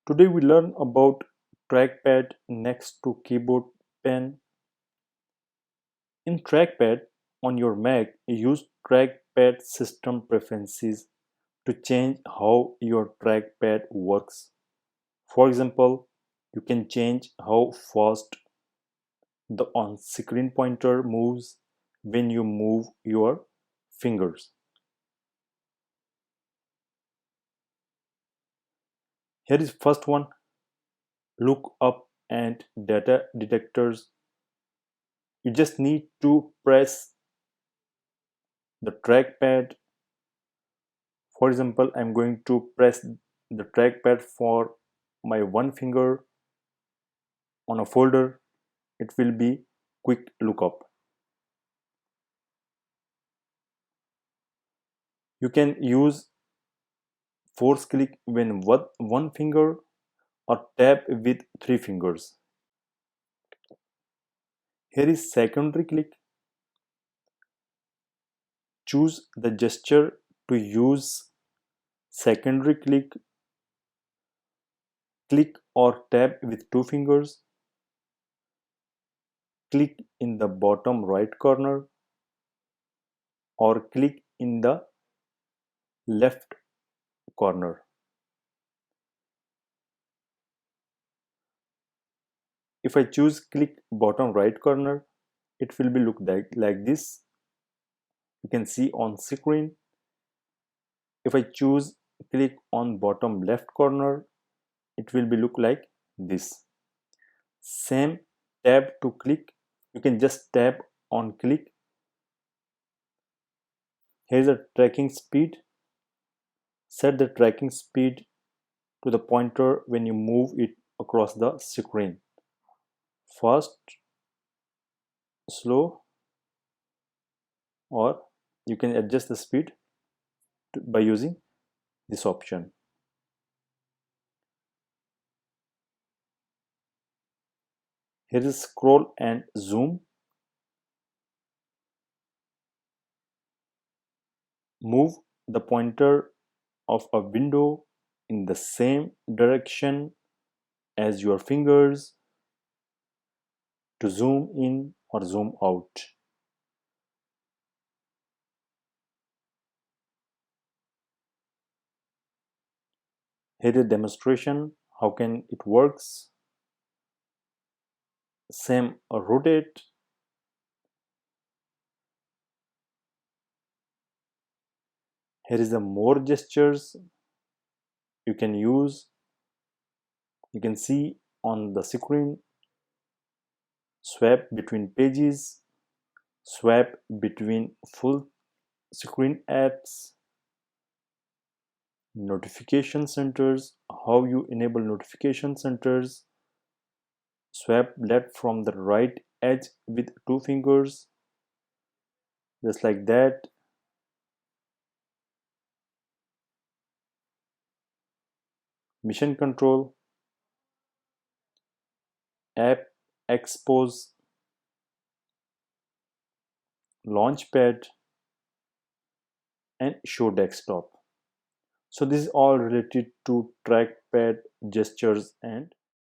Today we learn about trackpad next to keyboard pen. In trackpad on your Mac, use trackpad system preferences to change how your trackpad works. For example, you can change how fast the on-screen pointer moves when you move your fingers. Here is first one, look up and data detectors. You just need to press the trackpad. For example, I'm going to press the trackpad for my one finger on a folder. It will be quick lookup. You can use force click when one finger or tap with three fingers. Here is secondary click. Choose the gesture to use secondary click. Click or tap with two fingers. Click in the bottom right corner or click in the left corner. If I choose click bottom right corner, it will be look like this. You can see on screen. If I choose click on bottom left corner, it will be look like this. Same, tab to click. You can just tap on click. Here's a tracking speed. Set the tracking speed to the pointer when you move it across the screen. Fast, slow, or you can adjust the speed by using this option. Here is scroll and zoom. Move the pointer of a window in the same direction as your fingers to zoom in or zoom out. Here is a demonstration how can it works. Same, rotate. Here is the more gestures you can use. You can see on the screen, swap between pages, swap between full screen apps, notification centers, how you enable notification centers, swap left from the right edge with two fingers, just like that. Mission control, app expose, launchpad, and show desktop. So this is all related to trackpad gestures and